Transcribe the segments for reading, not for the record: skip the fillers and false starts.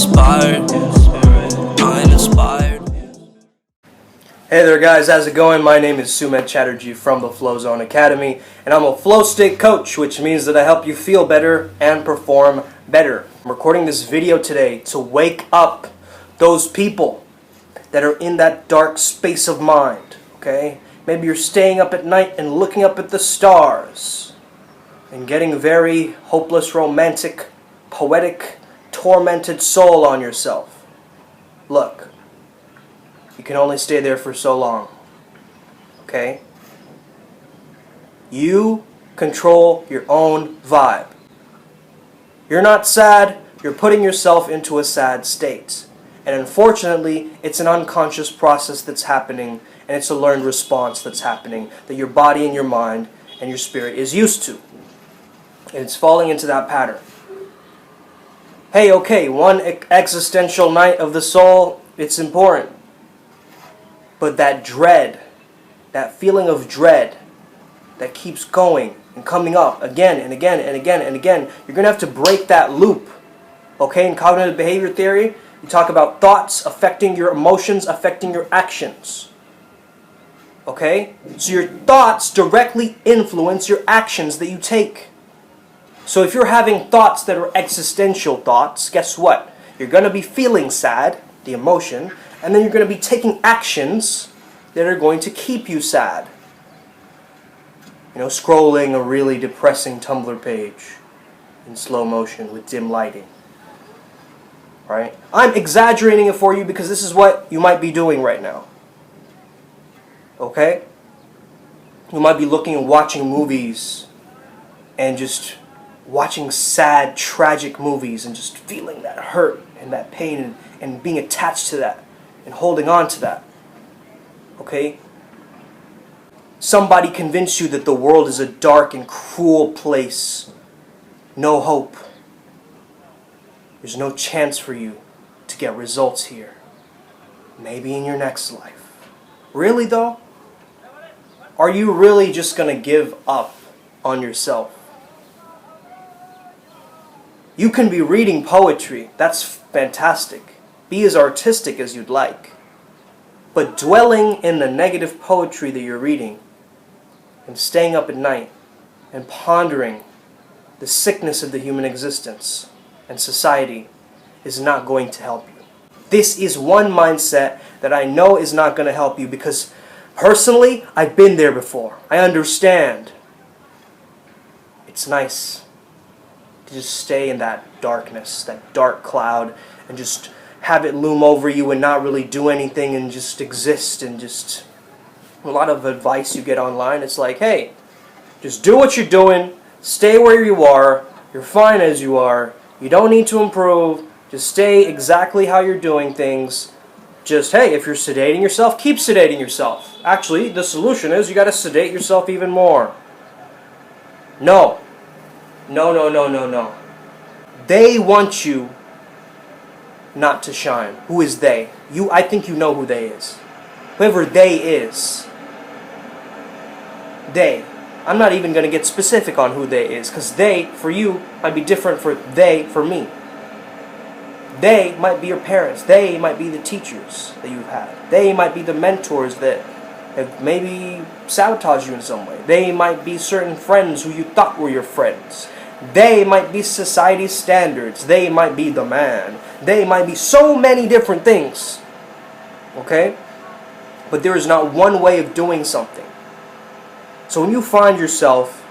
inspired. I'm inspired. Hey there guys, how's it going? My name is Sumit Chatterjee from the Flow Zone Academy, and I'm a flow state coach, which means that I help you feel better and perform better. I'm recording this video today to wake up those people that are in that dark space of mind, okay? Maybe you're staying up at night and looking up at the stars and getting very hopeless, romantic, poetic, tormented soul on yourself. Look, you can only stay there for so long, okay? You control your own vibe. You're not sad, you're putting yourself into a sad state. And unfortunately, it's an unconscious process that's happening, and it's a learned response that's happening that your body and your mind and your spirit is used to. And it's falling into that pattern. Hey, okay, one existential night of the soul, it's important. But that dread, that feeling of dread that keeps going and coming up again and again and again and again, you're going to have to break that loop. Okay, in cognitive behavior theory, you talk about thoughts affecting your emotions, affecting your actions. Okay? So your thoughts directly influence your actions that you take. So if you're having thoughts that are existential thoughts, guess what? You're going to be feeling sad, the emotion, and then you're going to be taking actions that are going to keep you sad. You know, scrolling a really depressing Tumblr page in slow motion with dim lighting. Right? I'm exaggerating it for you because this is what you might be doing right now. Okay? You might be looking and watching movies and just watching sad, tragic movies and just feeling that hurt and that pain and being attached to that and holding on to that. Okay? Somebody convinced you that the world is a dark and cruel place. No hope. There's no chance for you to get results here. Maybe in your next life. Really though? Are you really just going to give up on yourself? You can be reading poetry. That's fantastic. Be as artistic as you'd like. But dwelling in the negative poetry that you're reading and staying up at night and pondering the sickness of the human existence and society is not going to help you. This is one mindset that I know is not going to help you because personally, I've been there before. I understand. It's nice to just stay in that darkness, that dark cloud, and just have it loom over you and not really do anything and just exist and just... A lot of advice you get online, it's like, hey, just do what you're doing, stay where you are, you're fine as you are, you don't need to improve, just stay exactly how you're doing things. Just, hey, if you're sedating yourself, keep sedating yourself. Actually, the solution is you got to sedate yourself even more. No. No, no, no, no, no. They want you not to shine. Who is they? I think you know who they is. Whoever they is. They. I'm not even going to get specific on who they is, because they, for you, might be different for they, for me. They might be your parents. They might be the teachers that you've had. They might be the mentors that have maybe sabotaged you in some way. They might be certain friends who you thought were your friends. They might be society's standards. They might be the man. They might be so many different things. Okay? But there is not one way of doing something. So when you find yourself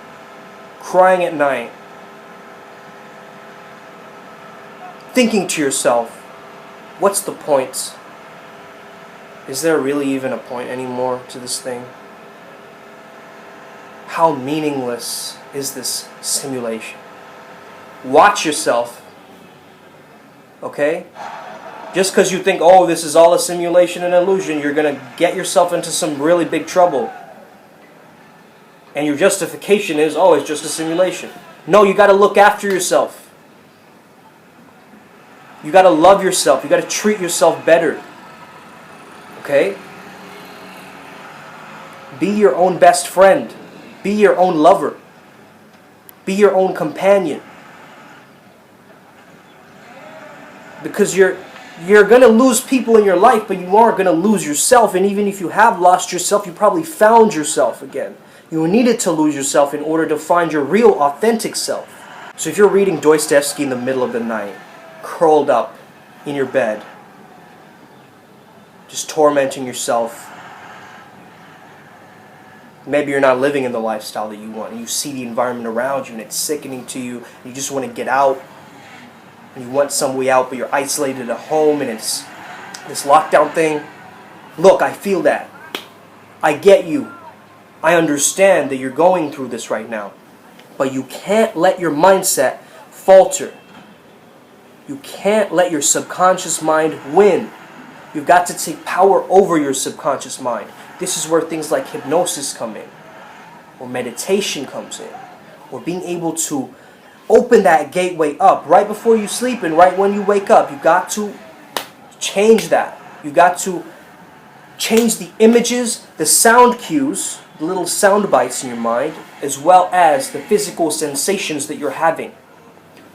crying at night, thinking to yourself, what's the point? Is there really even a point anymore to this thing? How meaningless is this simulation? Watch yourself, okay? Just because you think, oh, this is all a simulation and illusion, you're going to get yourself into some really big trouble. And your justification is, oh, it's just a simulation. No, you got to look after yourself. You got to love yourself. You got to treat yourself better. Okay? Be your own best friend. Be your own lover. Be your own companion. Because you're going to lose people in your life, but you aren't going to lose yourself. And even if you have lost yourself, you probably found yourself again. You needed to lose yourself in order to find your real, authentic self. So if you're reading Dostoevsky in the middle of the night, curled up in your bed, just tormenting yourself, maybe you're not living in the lifestyle that you want, and you see the environment around you and it's sickening to you, and you just want to get out, and you want some way out, but you're isolated at home and it's this lockdown thing. Look, I feel that. I get you. I understand that you're going through this right now. But you can't let your mindset falter. You can't let your subconscious mind win. You've got to take power over your subconscious mind. This is where things like hypnosis come in, or meditation comes in, or being able to open that gateway up right before you sleep and right when you wake up. You've got to change that. You've got to change the images, the sound cues, the little sound bites in your mind, as well as the physical sensations that you're having.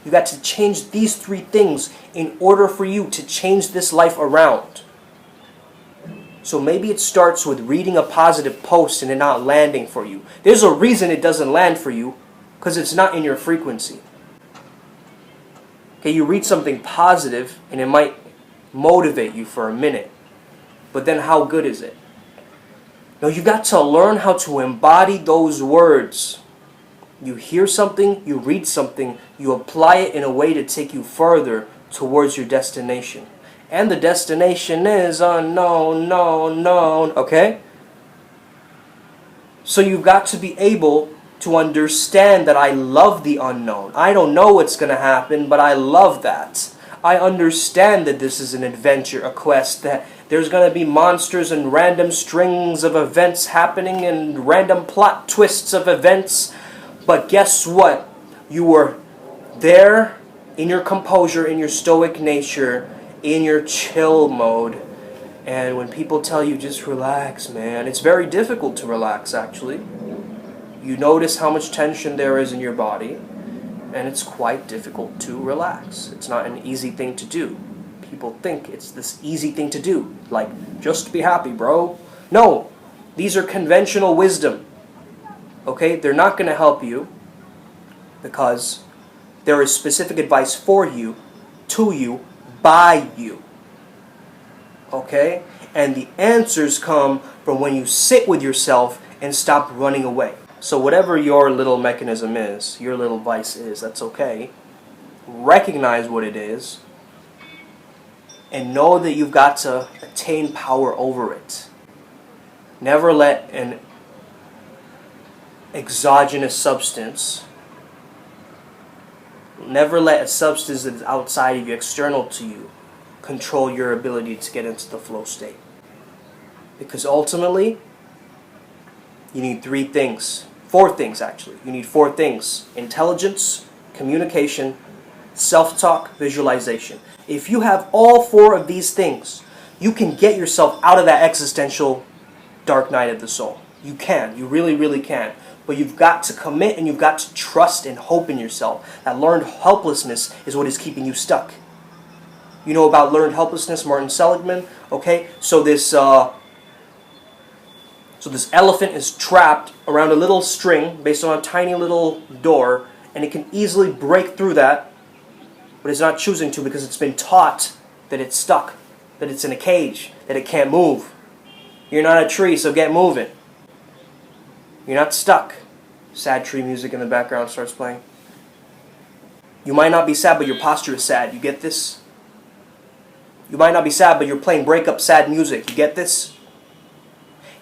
You've got to change these three things in order for you to change this life around. So maybe it starts with reading a positive post and it not landing for you. There's a reason it doesn't land for you, because it's not in your frequency. Okay, you read something positive and it might motivate you for a minute, but then how good is it? No, you've got to learn how to embody those words. You hear something, you read something, you apply it in a way to take you further towards your destination. And the destination is unknown, known, okay? So you've got to be able to understand that I love the unknown. I don't know what's going to happen, but I love that. I understand that this is an adventure, a quest, that there's going to be monsters and random strings of events happening and random plot twists of events. But guess what? You were there in your composure, in your stoic nature, in your chill mode. And when people tell you just relax, man, it's very difficult to relax, actually. You notice how much tension there is in your body, and it's quite difficult to relax. It's not an easy thing to do. People think it's this easy thing to do, like, just be happy, bro. No, these are conventional wisdom. Okay, they're not going to help you because there is specific advice for you, to you, by you. Okay? And the answers come from when you sit with yourself and stop running away. So whatever your little mechanism is, your little vice is, that's okay. Recognize what it is and know that you've got to attain power over it. Never let an exogenous substance, never let a substance that is outside of you, external to you, control your ability to get into the flow state. Because ultimately, you need four things actually. You need four things: intelligence, communication, self-talk, visualization. If you have all four of these things, you can get yourself out of that existential dark night of the soul. You can. You really, really can. But you've got to commit and you've got to trust and hope in yourself. That learned helplessness is what is keeping you stuck. You know about learned helplessness, Martin Seligman? Okay, so this elephant is trapped around a little string based on a tiny little door, and it can easily break through that, but it's not choosing to because it's been taught that it's stuck, that it's in a cage, that it can't move. You're not a tree, so get moving. You're not stuck. Sad tree music in the background starts playing. You might not be sad, but your posture is sad. You get this? You might not be sad, but you're playing breakup sad music. You get this?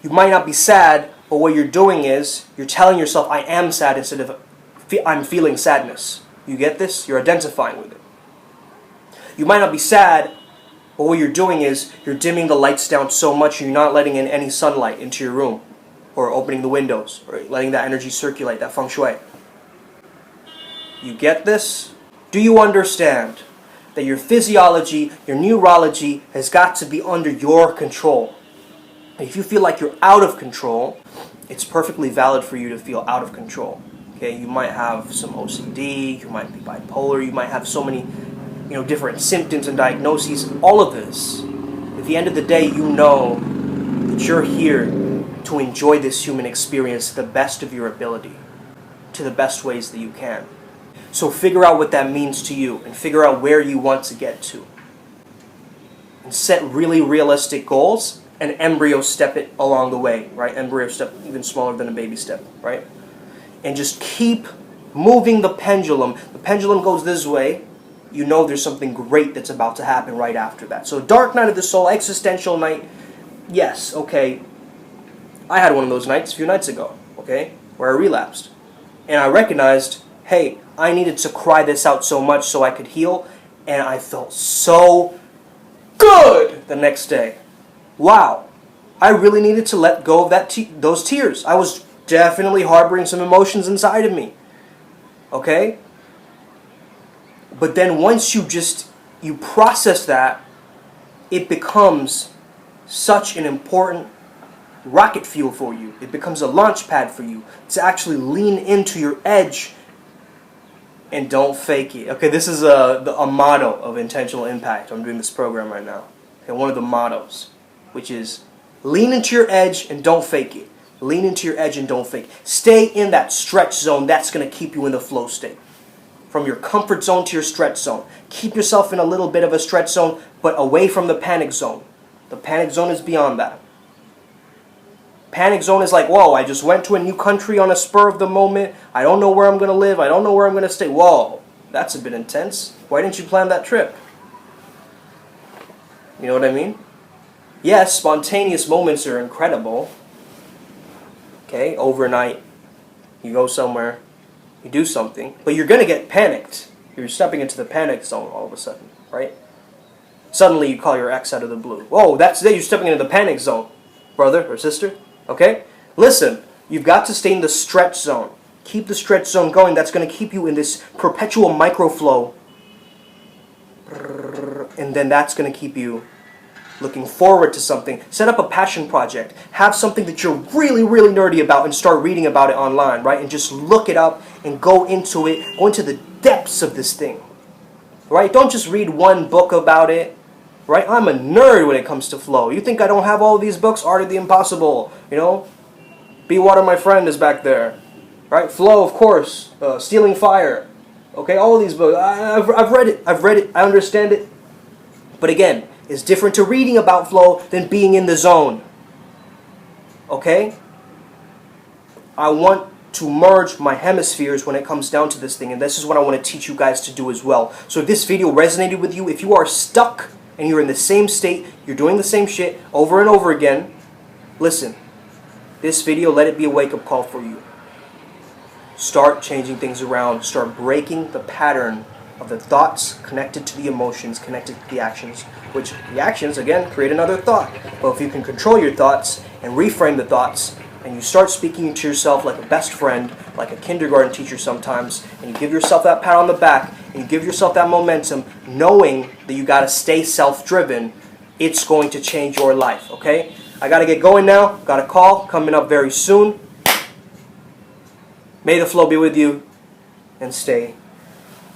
You might not be sad, but what you're doing is you're telling yourself, I am sad, instead of I'm feeling sadness. You get this? You're identifying with it. You might not be sad, but what you're doing is you're dimming the lights down so much you're not letting in any sunlight into your room, or opening the windows, or letting that energy circulate, that feng shui. You get this? Do you understand that your physiology, your neurology has got to be under your control? If you feel like you're out of control, it's perfectly valid for you to feel out of control. Okay, you might have some OCD, you might be bipolar, you might have so many different symptoms and diagnoses, all of this. At the end of the day, you know that you're here to enjoy this human experience to the best of your ability, to the best ways that you can. So figure out what that means to you and figure out where you want to get to. And set really realistic goals and embryo step it along the way, right? Embryo step even smaller than a baby step, right? And just keep moving the pendulum. The pendulum goes this way. You know there's something great that's about to happen right after that. So dark night of the soul, existential night, yes, okay. I had one of those nights a few nights ago, okay, where I relapsed. And I recognized, hey, I needed to cry this out so much so I could heal, and I felt so good the next day. Wow, I really needed to let go of those tears. I was definitely harboring some emotions inside of me, okay? But then once you process that, it becomes such an important rocket fuel for you. It becomes a launch pad for you to actually lean into your edge and don't fake it. Okay, this is a motto of Intentional Impact. I'm doing this program right now. Okay, one of the mottos, which is lean into your edge and don't fake it. Lean into your edge and don't fake it. Stay in that stretch zone. That's going to keep you in the flow state. From your comfort zone to your stretch zone. Keep yourself in a little bit of a stretch zone, but away from the panic zone. The panic zone is beyond that. Panic zone is like, whoa, I just went to a new country on a spur of the moment. I don't know where I'm going to live. I don't know where I'm going to stay. Whoa, that's a bit intense. Why didn't you plan that trip? You know what I mean? Yes, spontaneous moments are incredible. Okay, overnight, you go somewhere, you do something, but you're going to get panicked. You're stepping into the panic zone all of a sudden, right? Suddenly you call your ex out of the blue. Whoa, that's it. You're stepping into the panic zone, brother or sister. Okay? Listen, you've got to stay in the stretch zone. Keep the stretch zone going. That's going to keep you in this perpetual microflow. And then that's going to keep you looking forward to something. Set up a passion project. Have something that you're really, really nerdy about and start reading about it online, right? And just look it up and go into it. Go into the depths of this thing, right? Don't just read one book about it. Right? I'm a nerd when it comes to flow. You think I don't have all of these books? Art of the Impossible, Be Water My Friend is back there. Right? Flow, of course. Stealing Fire. Okay, all of these books. I've read it. I understand it. But again, it's different to reading about flow than being in the zone. Okay? I want to merge my hemispheres when it comes down to this thing, and this is what I want to teach you guys to do as well. So if this video resonated with you, if you are stuck and you're in the same state, you're doing the same shit over and over again, listen, this video, let it be a wake-up call for you. Start changing things around. Start breaking the pattern of the thoughts connected to the emotions, connected to the actions, which the actions, again, create another thought. But if you can control your thoughts and reframe the thoughts, and you start speaking to yourself like a best friend, like a kindergarten teacher sometimes, and you give yourself that pat on the back, and you give yourself that momentum, knowing that you got to stay self-driven, it's going to change your life, okay? I got to get going now. Got a call coming up very soon. May the flow be with you, and stay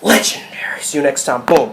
legendary. See you next time. Boom.